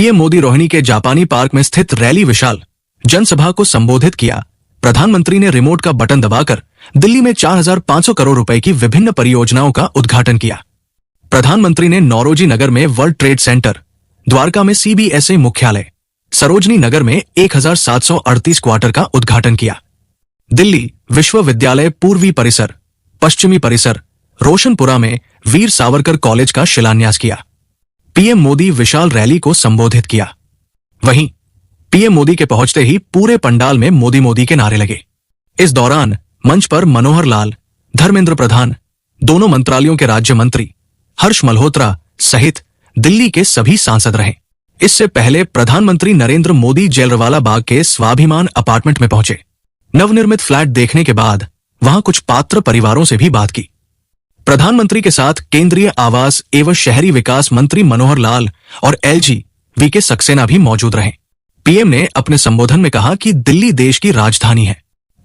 PM Modi Rohini के जापानी park में स्थित रैली विशाल जनसभा को संबोधित किया। प्रधानमंत्री ने रिमोट का बटन दबाकर दिल्ली में 4,500 करोड़ रुपए की विभिन्न परियोजनाओं का उद्घाटन किया। प्रधानमंत्री ने नौरोजी नगर में वर्ल्ड ट्रेड सेंटर, द्वारका में सीबीएसई मुख्यालय, सरोजनी नगर में 1,738 क्वार्टर का उद्घाटन किया। दिल्ली विश्वविद्यालय पूर्वी परिसर, पश्चिमी परिसर, रोशनपुरा में वीर सावरकर कॉलेज का शिलान्यास किया। पीएम मोदी विशाल रैली को संबोधित किया। वहीं पीएम मोदी के पहुंचते ही पूरे पंडाल में मोदी मोदी के नारे लगे। इस दौरान मंच पर मनोहर लाल, धर्मेंद्र प्रधान, दोनों मंत्रालयों के राज्य मंत्री, हर्ष मल्होत्रा सहित दिल्ली के सभी सांसद रहे। इससे पहले प्रधानमंत्री नरेंद्र मोदी जलियांवाला बाग के स्वाभिमान अपार्टमेंट में पहुंचे। नवनिर्मित फ्लैट देखने के बाद वहां कुछ पात्र परिवारों से भी बात की। प्रधानमंत्री के साथ केंद्रीय आवास एवं शहरी विकास मंत्री मनोहर लाल और एलजी वीके सक्सेना भी मौजूद रहे। पीएम ने अपने संबोधन में कहा कि दिल्ली देश की राजधानी है।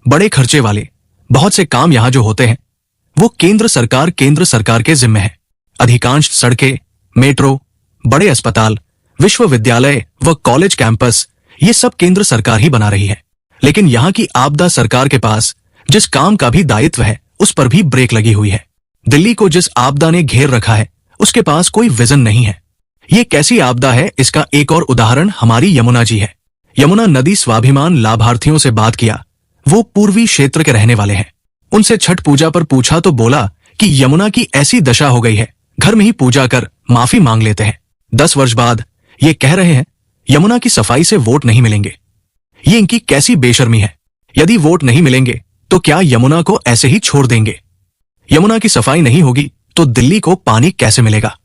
बड़े खर्चे वाले बहुत से काम यहां जो होते हैं वो केंद्र सरकार के जिम्मे है। अधिकांश सड़कें, मेट्रो, बड़े अस्पताल, विश्वविद्यालय व कॉलेज कैंपस ये सब केंद्र सरकार ही बना रही है। लेकिन यहाँ की आपदा सरकार के पास जिस काम का भी दायित्व है उस पर भी ब्रेक लगी हुई है। दिल्ली को जिस आपदा ने घेर रखा है उसके पास कोई विजन नहीं है। ये कैसी आपदा है, इसका एक और उदाहरण हमारी यमुना जी है। यमुना नदी स्वाभिमान लाभार्थियों से बात किया। वो पूर्वी क्षेत्र के रहने वाले हैं। उनसे छठ पूजा पर पूछा तो बोला कि यमुना की ऐसी दशा हो गई है, घर में ही पूजा कर माफी मांग लेते हैं। 10 वर्ष बाद ये कह रहे हैं यमुना की सफाई से वोट नहीं मिलेंगे। ये इनकी कैसी बेशर्मी है। यदि वोट नहीं मिलेंगे तो क्या यमुना को ऐसे ही छोड़ देंगे? यमुना की सफाई नहीं होगी तो दिल्ली को पानी कैसे मिलेगा?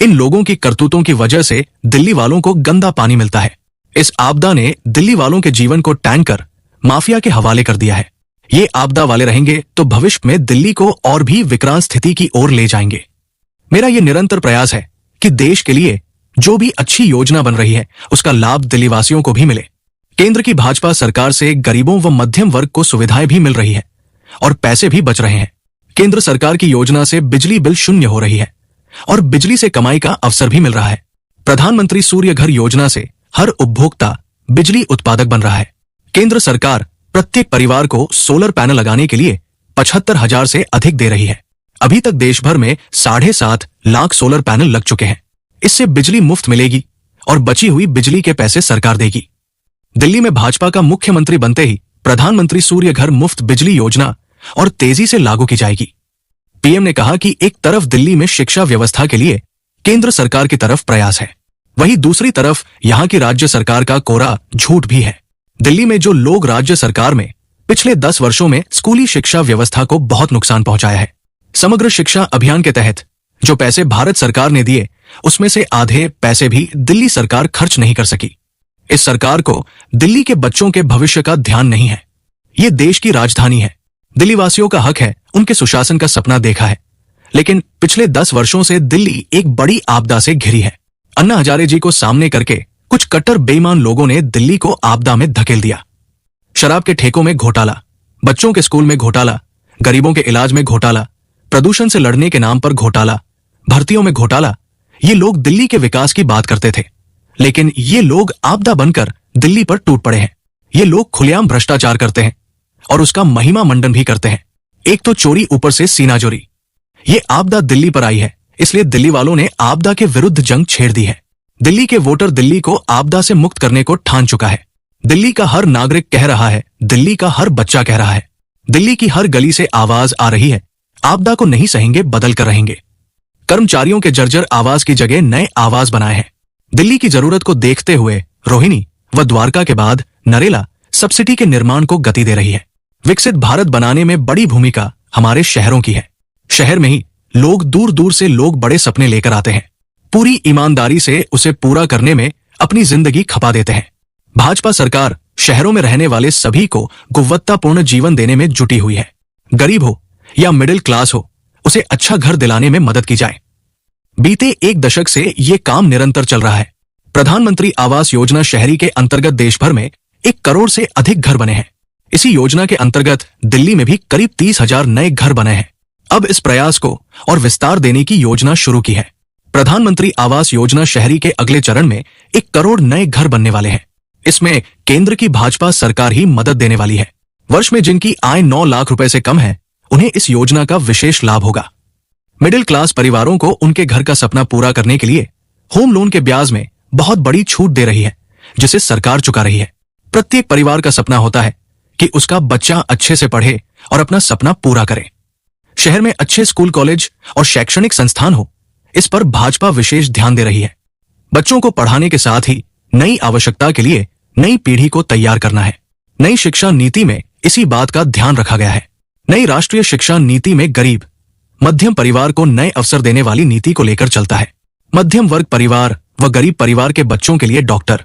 इन लोगों की करतूतों की वजह से दिल्ली वालों को गंदा पानी मिलता है। इस आपदा ने दिल्ली वालों के जीवन को टैंकर माफिया के हवाले कर दिया है। ये आपदा वाले रहेंगे तो भविष्य में दिल्ली को और भी विकराल स्थिति की ओर ले जाएंगे। मेरा ये निरंतर प्रयास है कि देश के लिए जो भी अच्छी योजना बन रही है उसका लाभ दिल्ली वासियों को भी मिले। केंद्र की भाजपा सरकार से गरीबों व मध्यम वर्ग को सुविधाएं भी मिल रही है और पैसे भी बच रहे हैं। केंद्र सरकार की योजना से बिजली बिल शून्य हो रही है और बिजली से कमाई का अवसर भी मिल रहा है। प्रधानमंत्री सूर्य घर योजना से हर उपभोक्ता बिजली उत्पादक बन रहा है। केंद्र सरकार प्रत्येक परिवार को सोलर पैनल लगाने के लिए 75,000 से अधिक दे रही है। अभी तक देश भर में 7.5 लाख सोलर पैनल लग चुके हैं। इससे बिजली मुफ्त मिलेगी और बची हुई बिजली के पैसे सरकार देगी। दिल्ली में भाजपा का मुख्यमंत्री बनते ही प्रधानमंत्री सूर्य घर मुफ्त बिजली योजना और तेजी से लागू की जाएगी। पीएम ने कहा कि एक तरफ दिल्ली में शिक्षा व्यवस्था के लिए केंद्र सरकार की तरफ प्रयास है, वहीं दूसरी तरफ यहां की राज्य सरकार का कोरा झूठ भी है। दिल्ली में जो लोग राज्य सरकार में पिछले 10 वर्षों में स्कूली शिक्षा व्यवस्था को बहुत नुकसान पहुंचाया है। समग्र शिक्षा अभियान के तहत जो पैसे भारत सरकार ने दिए उसमें से आधे पैसे भी दिल्ली सरकार खर्च नहीं कर सकी। इस सरकार को दिल्ली के बच्चों के भविष्य का ध्यान नहीं है। ये देश की राजधानी है। दिल्ली वासियों का हक है उनके सुशासन का सपना देखा है, लेकिन पिछले 10 वर्षों से दिल्ली एक बड़ी आपदा से घिरी है। अन्ना हजारे जी को सामने करके कुछ कट्टर बेईमान लोगों ने दिल्ली को आपदा में धकेल दिया। शराब के ठेकों में घोटाला, बच्चों के स्कूल में घोटाला, गरीबों के इलाज में घोटाला, प्रदूषण से लड़ने के नाम पर घोटाला, भर्तियों में घोटाला। ये लोग दिल्ली के विकास की बात करते थे, लेकिन ये लोग आपदा बनकर दिल्ली पर टूट पड़े हैं। ये लोग खुलेआम भ्रष्टाचार करते हैं और उसका महिमा मंडन भी करते हैं। एक तो चोरी, ऊपर से सीनाजोरी। ये आपदा दिल्ली पर आई है, इसलिए दिल्ली वालों ने आपदा के विरुद्ध जंग छेड़ दी है। दिल्ली के वोटर दिल्ली को आपदा से मुक्त करने को ठान चुका है। दिल्ली का हर नागरिक कह रहा है, दिल्ली का हर बच्चा कह रहा है, दिल्ली की हर गली से आवाज आ रही है, आपदा को नहीं सहेंगे, बदल कर रहेंगे। कर्मचारियों के जर्जर आवाज की जगह नए आवाज बनाए हैं। दिल्ली की जरूरत को देखते हुए रोहिणी व द्वारका के बाद नरेला सबसिटी के निर्माण को गति दे रही है। विकसित भारत बनाने में बड़ी भूमिका हमारे शहरों की है। शहर में ही लोग दूर दूर से लोग बड़े सपने लेकर आते हैं, पूरी ईमानदारी से उसे पूरा करने में अपनी जिंदगी खपा देते हैं। भाजपा सरकार शहरों में रहने वाले सभी को गुणवत्तापूर्ण जीवन देने में जुटी हुई है। गरीब हो या मिडिल क्लास हो, उसे अच्छा घर दिलाने में मदद की जाए। बीते 1 दशक से ये काम निरंतर चल रहा है। प्रधानमंत्री आवास योजना शहरी के अंतर्गत देश भर में 1 करोड़ से अधिक घर बने हैं। इसी योजना के अंतर्गत दिल्ली में भी करीब 30,000 नए घर बने हैं। अब इस प्रयास को और विस्तार देने की योजना शुरू की है। प्रधानमंत्री आवास योजना शहरी के अगले चरण में 1 करोड़ नए घर बनने वाले हैं। इसमें केंद्र की भाजपा सरकार ही मदद देने वाली है। वर्ष में जिनकी आय 9 लाख रुपए से कम है, उन्हें इस योजना का विशेष लाभ होगा। मिडिल क्लास परिवारों को उनके घर का सपना पूरा करने के लिए होम लोन के ब्याज में बहुत बड़ी छूट दे रही है, जिसे सरकार चुका रही है। प्रत्येक परिवार का सपना होता है कि उसका बच्चा अच्छे से पढ़े और अपना सपना पूरा करे। शहर में अच्छे स्कूल, कॉलेज और शैक्षणिक संस्थान हो, इस पर भाजपा विशेष ध्यान दे रही है। बच्चों को पढ़ाने के साथ ही नई आवश्यकता के लिए नई पीढ़ी को तैयार करना है। नई शिक्षा नीति में इसी बात का ध्यान रखा गया है। नई राष्ट्रीय शिक्षा नीति में गरीब मध्यम परिवार को नए अवसर देने वाली नीति को लेकर चलता है। मध्यम वर्ग परिवार व गरीब परिवार के बच्चों के लिए डॉक्टर,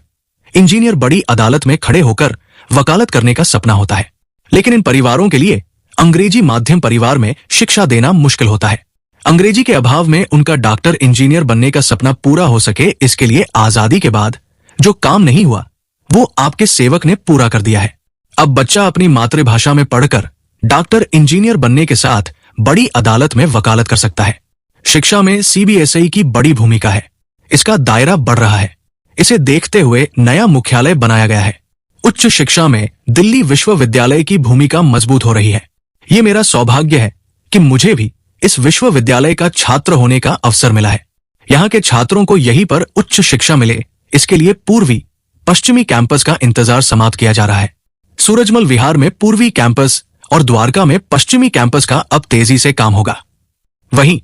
इंजीनियर, बड़ी अदालत में खड़े होकर वकालत करने का सपना होता है। लेकिन इन परिवारों के लिए अंग्रेजी माध्यम परिवार में शिक्षा देना मुश्किल होता है। अंग्रेजी के अभाव में उनका डॉक्टर, इंजीनियर बनने का सपना पूरा हो सके, इसके लिए आजादी के बाद जो काम नहीं हुआ वो आपके सेवक ने पूरा कर दिया है। अब बच्चा अपनी मातृभाषा में पढ़कर डॉक्टर, इंजीनियर बनने के साथ बड़ी अदालत में वकालत कर सकता है। शिक्षा में सीबीएसई की बड़ी भूमिका है। इसका दायरा बढ़ रहा है। इसे देखते हुए नया मुख्यालय बनाया गया है। उच्च शिक्षा में दिल्ली विश्वविद्यालय की भूमिका मजबूत हो रही है। ये मेरा सौभाग्य है कि मुझे भी इस विश्वविद्यालय का छात्र होने का अवसर मिला है। यहाँ के छात्रों को यहीं पर उच्च शिक्षा मिले, इसके लिए पूर्वी पश्चिमी कैंपस का इंतजार समाप्त किया जा रहा है। सूरजमल विहार में पूर्वी कैंपस और द्वारका में पश्चिमी कैंपस का अब तेजी से काम होगा। वहीं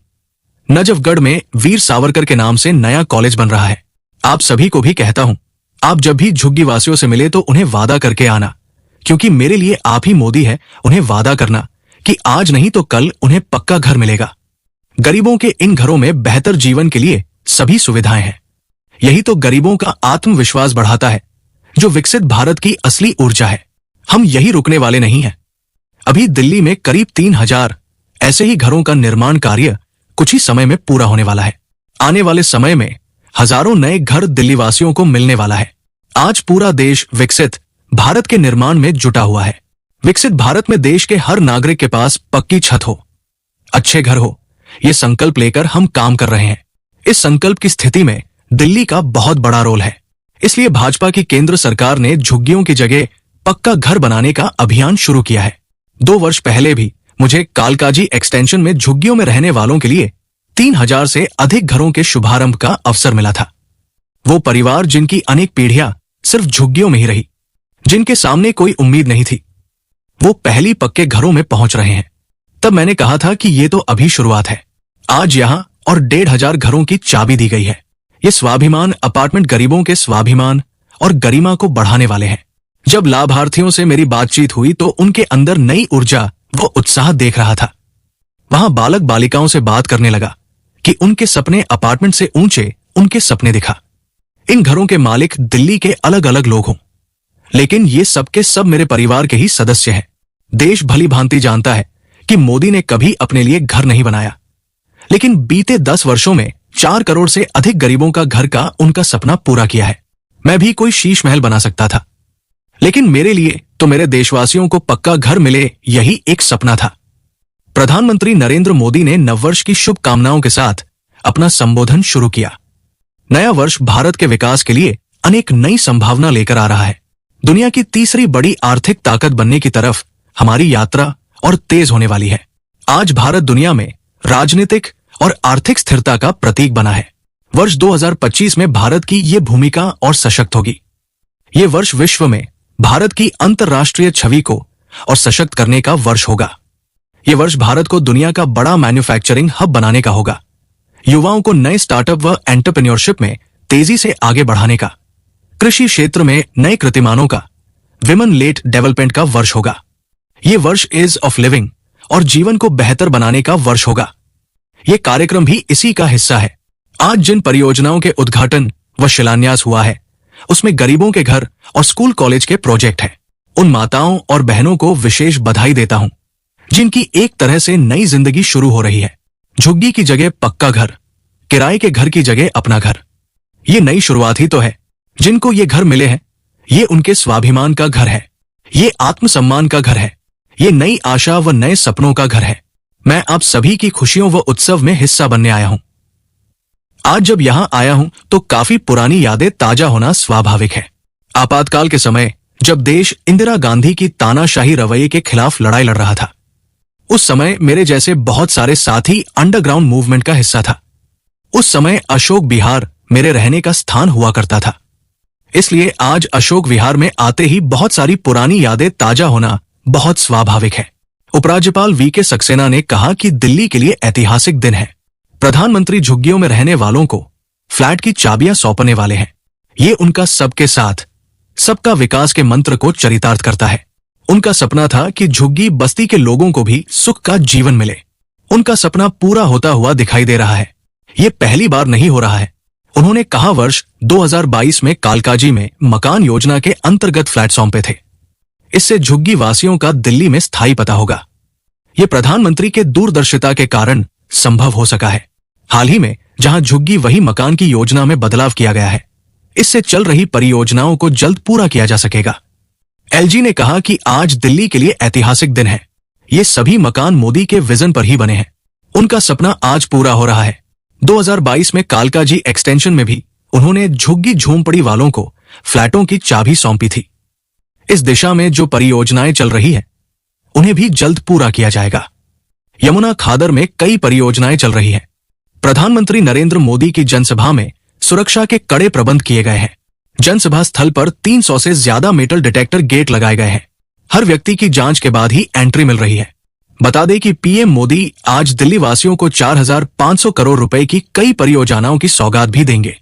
नजफगढ़ में वीर सावरकर के नाम से नया कॉलेज बन रहा है। आप सभी को भी कहता हूं, आप जब भी झुग्गी वासियों से मिले तो उन्हें वादा करके आना, क्योंकि मेरे लिए आप ही मोदी है। उन्हें वादा करना कि आज नहीं तो कल उन्हें पक्का घर मिलेगा। गरीबों के इन घरों में बेहतर जीवन के लिए सभी सुविधाएं हैं। यही तो गरीबों का आत्मविश्वास बढ़ाता है, जो विकसित भारत की असली ऊर्जा है। हम यही रुकने वाले नहीं हैं। अभी दिल्ली में करीब 3000 ऐसे ही घरों का निर्माण कार्य कुछ ही समय में पूरा होने वाला है। आने वाले समय में हजारों नए घर दिल्ली वासियों को मिलने वाला है। आज पूरा देश विकसित भारत के निर्माण में जुटा हुआ है। विकसित भारत में देश के हर नागरिक के पास पक्की छत हो, अच्छे घर हो, ये संकल्प लेकर हम काम कर रहे हैं। इस संकल्प की स्थिति में दिल्ली का बहुत बड़ा रोल है। इसलिए भाजपा की केंद्र सरकार ने झुग्गियों की जगह पक्का घर बनाने का अभियान शुरू किया है। 2 वर्ष पहले भी मुझे कालकाजी एक्सटेंशन में झुग्गियों में रहने वालों के लिए 3000 से अधिक घरों के शुभारंभ का अवसर मिला था। वो परिवार जिनकी अनेक पीढ़ियां सिर्फ झुग्गियों में ही रही, जिनके सामने कोई उम्मीद नहीं थी, वो पहली पक्के घरों में पहुंच रहे हैं। तब मैंने कहा था कि ये तो अभी शुरुआत है। आज यहां और 1500 घरों की चाबी दी गई है। ये स्वाभिमान अपार्टमेंट गरीबों के स्वाभिमान और गरिमा को बढ़ाने वाले हैं। जब लाभार्थियों से मेरी बातचीत हुई तो उनके अंदर नई ऊर्जा व उत्साह देख रहा था। वहां बालक बालिकाओं से बात करने लगा कि उनके सपने अपार्टमेंट से ऊंचे उनके सपने दिखा। इन घरों के मालिक दिल्ली के अलग अलग लोग हों, लेकिन ये सबके सब मेरे परिवार के ही सदस्य हैं। देश भली भांति जानता है कि मोदी ने कभी अपने लिए घर नहीं बनाया, लेकिन बीते 10 वर्षों में 4 करोड़ से अधिक गरीबों का घर का उनका सपना पूरा किया है। मैं भी कोई शीश महल बना सकता था, लेकिन मेरे लिए तो मेरे देशवासियों को पक्का घर मिले यही एक सपना था। प्रधानमंत्री नरेंद्र मोदी ने नववर्ष की शुभकामनाओं के साथ अपना संबोधन शुरू किया। नया वर्ष भारत के विकास के लिए अनेक नई संभावना लेकर आ रहा है। दुनिया की तीसरी बड़ी आर्थिक ताकत बनने की तरफ हमारी यात्रा और तेज होने वाली है। आज भारत दुनिया में राजनीतिक और आर्थिक स्थिरता का प्रतीक बना है। वर्ष 2025 में भारत की ये भूमिका और सशक्त होगी। ये वर्ष विश्व में भारत की अंतर्राष्ट्रीय छवि को और सशक्त करने का वर्ष होगा। ये वर्ष भारत को दुनिया का बड़ा मैन्युफैक्चरिंग हब बनाने का होगा। युवाओं को नए स्टार्टअप व एंटरप्रेन्योरशिप में तेजी से आगे बढ़ाने का, कृषि क्षेत्र में नए कीर्तिमानों का, विमेन लेड डेवलपमेंट का वर्ष होगा। ये वर्ष ईज ऑफ लिविंग और जीवन को बेहतर बनाने का वर्ष होगा। ये कार्यक्रम भी इसी का हिस्सा है। आज जिन परियोजनाओं के उद्घाटन व शिलान्यास हुआ है, उसमें गरीबों के घर और स्कूल कॉलेज के प्रोजेक्ट हैं। उन माताओं और बहनों को विशेष बधाई देता हूं, जिनकी एक तरह से नई जिंदगी शुरू हो रही है। झुग्गी की जगह पक्का घर, किराए के घर की जगह अपना घर, ये नई शुरुआत ही तो है। जिनको ये घर मिले हैं, ये उनके स्वाभिमान का घर है, ये आत्मसम्मान का घर है, ये नई आशा व नए सपनों का घर है। मैं आप सभी की खुशियों व उत्सव में हिस्सा बनने आया हूं। आज जब यहाँ आया हूँ तो काफी पुरानी यादें ताजा होना स्वाभाविक है। आपातकाल के समय जब देश इंदिरा गांधी की तानाशाही रवैये के खिलाफ लड़ाई लड़ रहा था, उस समय मेरे जैसे बहुत सारे साथी अंडरग्राउंड मूवमेंट का हिस्सा था। उस समय अशोक विहार मेरे रहने का स्थान हुआ करता था, इसलिए आज अशोक विहार में आते ही बहुत सारी पुरानी यादें ताजा होना बहुत स्वाभाविक है। उपराज्यपाल वी.के. सक्सेना ने कहा कि दिल्ली के लिए ऐतिहासिक दिन है। प्रधानमंत्री झुग्गियों में रहने वालों को फ्लैट की चाबियां सौंपने वाले हैं। ये उनका सबके साथ सबका विकास के मंत्र को चरितार्थ करता है। उनका सपना था कि झुग्गी बस्ती के लोगों को भी सुख का जीवन मिले। उनका सपना पूरा होता हुआ दिखाई दे रहा है। ये पहली बार नहीं हो रहा है। उन्होंने कहा वर्ष 2022 में कालकाजी में मकान योजना के अंतर्गत फ्लैट सौंपे थे। इससे झुग्गी वासियों का दिल्ली में स्थायी पता होगा। ये प्रधानमंत्री के दूरदर्शिता के कारण संभव हो सका है। हाल ही में जहां झुग्गी वही मकान की योजना में बदलाव किया गया है, इससे चल रही परियोजनाओं को जल्द पूरा किया जा सकेगा। एलजी ने कहा कि आज दिल्ली के लिए ऐतिहासिक दिन है। ये सभी मकान मोदी के विजन पर ही बने हैं। उनका सपना आज पूरा हो रहा है। 2022 में कालकाजी एक्सटेंशन में भी उन्होंने झुग्गी झोंपड़ी वालों को फ्लैटों की चाबी सौंपी थी। इस दिशा में जो परियोजनाएं चल रही है, उन्हें भी जल्द पूरा किया जाएगा। यमुना खादर में कई परियोजनाएं चल रही हैं। प्रधानमंत्री नरेंद्र मोदी की जनसभा में सुरक्षा के कड़े प्रबंध किए गए हैं। जनसभा स्थल पर 300 से ज्यादा मेटल डिटेक्टर गेट लगाए गए हैं। हर व्यक्ति की जांच के बाद ही एंट्री मिल रही है। बता दें कि पीएम मोदी आज दिल्ली वासियों को 4,500 करोड़ रुपए की कई परियोजनाओं की सौगात भी देंगे।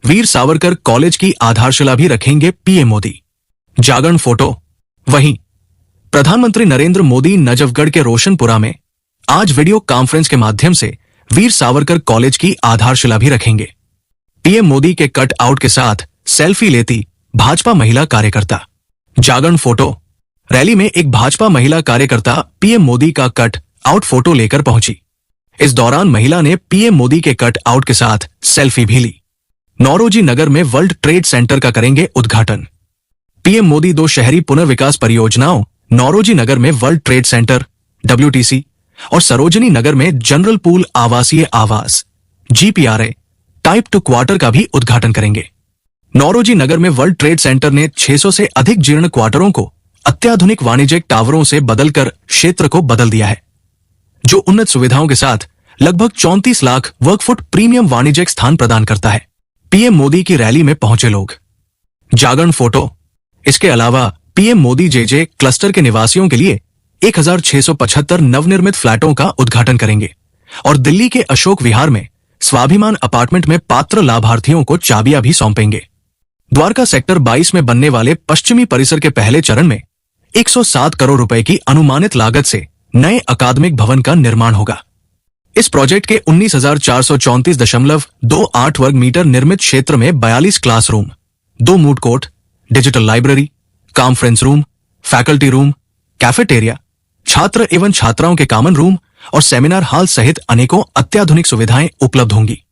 वीर सावरकर कॉलेज की आधारशिला भी रखेंगे पीएम मोदी। जागरण फोटो। वहीं प्रधानमंत्री नरेंद्र मोदी नजफगढ़ के रोशनपुरा में आज वीडियो कॉन्फ्रेंस के माध्यम से वीर सावरकर कॉलेज की आधारशिला भी रखेंगे। पीएम मोदी के कट आउट के साथ सेल्फी लेती भाजपा महिला कार्यकर्ता। जागरण फोटो। रैली में एक भाजपा महिला कार्यकर्ता पीएम मोदी का कट आउट फोटो लेकर पहुंची। इस दौरान महिला ने पीएम मोदी के कट आउट के साथ सेल्फी भी ली। नौरोजी नगर में वर्ल्ड ट्रेड सेंटर का करेंगे उद्घाटन। पीएम मोदी 2 शहरी पुनर्विकास परियोजनाओं नौरोजी नगर में वर्ल्ड ट्रेड सेंटर WTC और सरोजनी नगर में जनरल पूल आवासीय आवास GPRA टाइप 2 क्वार्टर का भी उद्घाटन करेंगे। नौरोजी नगर में वर्ल्ड ट्रेड सेंटर ने 600 से अधिक जीर्ण क्वार्टरों को अत्याधुनिक वाणिज्यिक टावरों से बदलकर क्षेत्र को बदल दिया है, जो उन्नत सुविधाओं के साथ लगभग 34 लाख वर्कफुट प्रीमियम वाणिज्यिक स्थान प्रदान करता है। पीएम मोदी की रैली में पहुंचे लोग। जागरण फोटो। इसके अलावा पीएम मोदी JJ क्लस्टर के निवासियों के लिए 1675 नवनिर्मित फ्लैटों का उद्घाटन करेंगे और दिल्ली के अशोक विहार में स्वाभिमान अपार्टमेंट में पात्र लाभार्थियों को चाबियां भी सौंपेंगे। द्वारका सेक्टर 22 में बनने वाले पश्चिमी परिसर के पहले चरण में 107 करोड़ रुपए की अनुमानित लागत से नए अकादमिक भवन का निर्माण होगा। इस प्रोजेक्ट के 19,434.28 वर्ग मीटर निर्मित क्षेत्र में 42 classroom, 2 moot court, digital library, conference room, faculty room, cafeteria, छात्र एवं छात्राओं के कॉमन रूम और सेमिनार हॉल सहित अनेकों अत्याधुनिक सुविधाएं उपलब्ध होंगी।